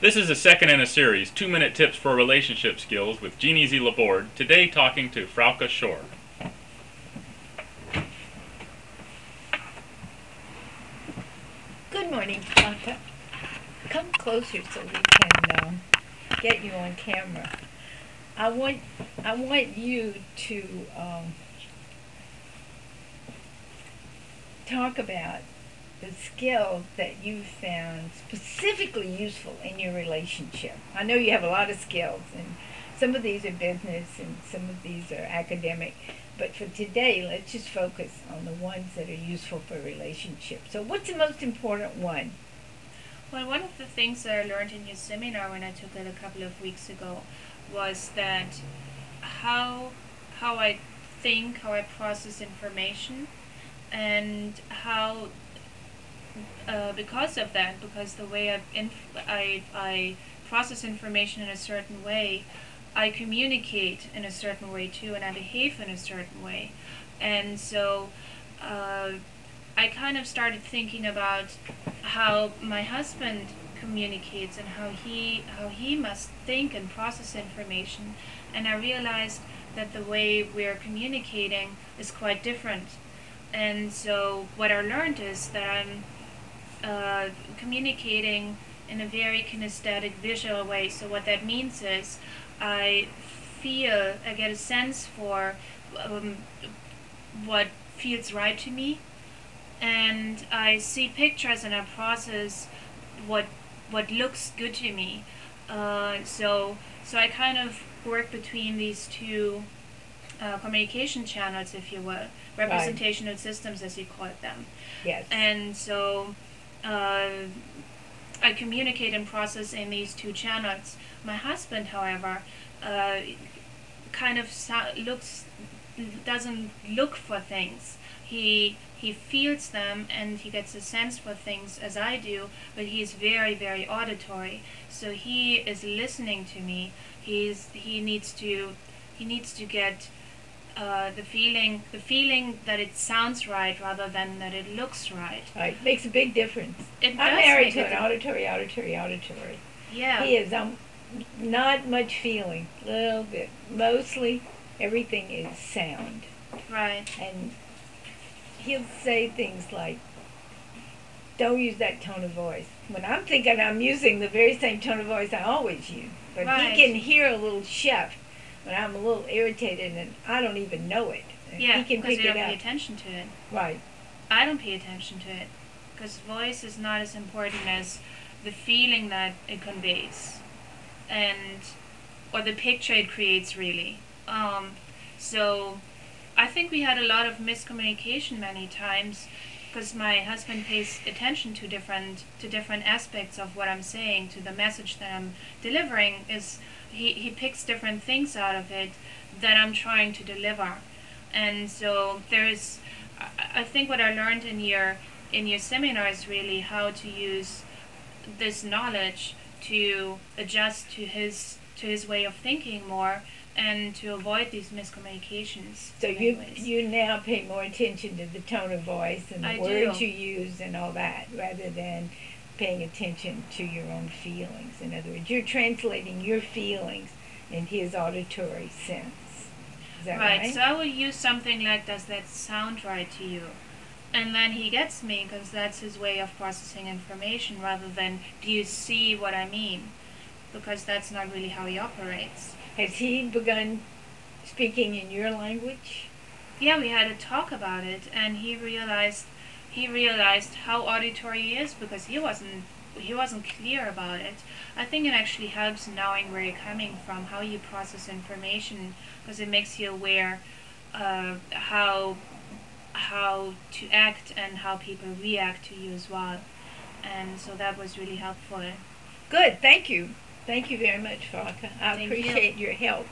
This is the second in a series, 2-minute tips for relationship skills with Genie Z. Laborde, today talking to Frauke Shore. Good morning, Frauke. Come closer so we can get you on camera. I want you to talk about the skills that you found specifically useful in your relationship. I know you have a lot of skills, and some of these are business and some of these are academic. But for today, let's just focus on the ones that are useful for relationships. So what's the most important one? Well, one of the things that I learned in your seminar when I took it a couple of weeks ago was that how I think, how I process information, and how because of that, because the way I process information in a certain way, I communicate in a certain way too, and I behave in a certain way. And so I kind of started thinking about how my husband communicates and how he must think and process information, and I realized that the way we're communicating is quite different. And so what I learned is that I'm communicating in a very kinesthetic, visual way. So what that means is I get a sense for what feels right to me, and I see pictures and I process what looks good to me. So I kind of work between these two communication channels, if you will, representational systems, as you call them. Yes. And so I communicate and process in these two channels. My husband, however, kind of doesn't look for things. He feels them and he gets a sense for things as I do, but he's very, very auditory. So he is listening to me. He needs to get the feeling that it sounds right rather than that it looks right. Right, makes a big difference. I'm married to an auditory. Yeah. He is not much feeling, little bit. Mostly, everything is sound. Right. And he'll say things like, "Don't use that tone of voice." When I'm thinking I'm using the very same tone of voice I always use, but right. He can hear a little shift when I'm a little irritated and I don't even know it. Yeah, he can because pick you it don't up. pay attention to it. Right. I don't pay attention to it because voice is not as important as the feeling that it conveys, or the picture it creates, really. So I think we had a lot of miscommunication many times because my husband pays attention to different aspects of what I'm saying, to the message that I'm delivering. He picks different things out of it that I'm trying to deliver. And so I think what I learned in your seminar is really how to use this knowledge to adjust to his way of thinking more and to avoid these miscommunications. So you now pay more attention to the tone of voice and the words you use and all that, rather than paying attention to your own feelings. In other words, you're translating your feelings in his auditory sense. Is that right? Right. So I will use something like, "Does that sound right to you?" And then he gets me because that's his way of processing information, rather than, "Do you see what I mean?" Because that's not really how he operates. Has he begun speaking in your language? Yeah, we had a talk about it, and he realized how auditory he is because he wasn't clear about it. I think it actually helps knowing where you're coming from, how you process information, because it makes you aware how to act and how people react to you as well. And so that was really helpful. Good, thank you. Thank you very much, Frauke. I Thank appreciate you. your help.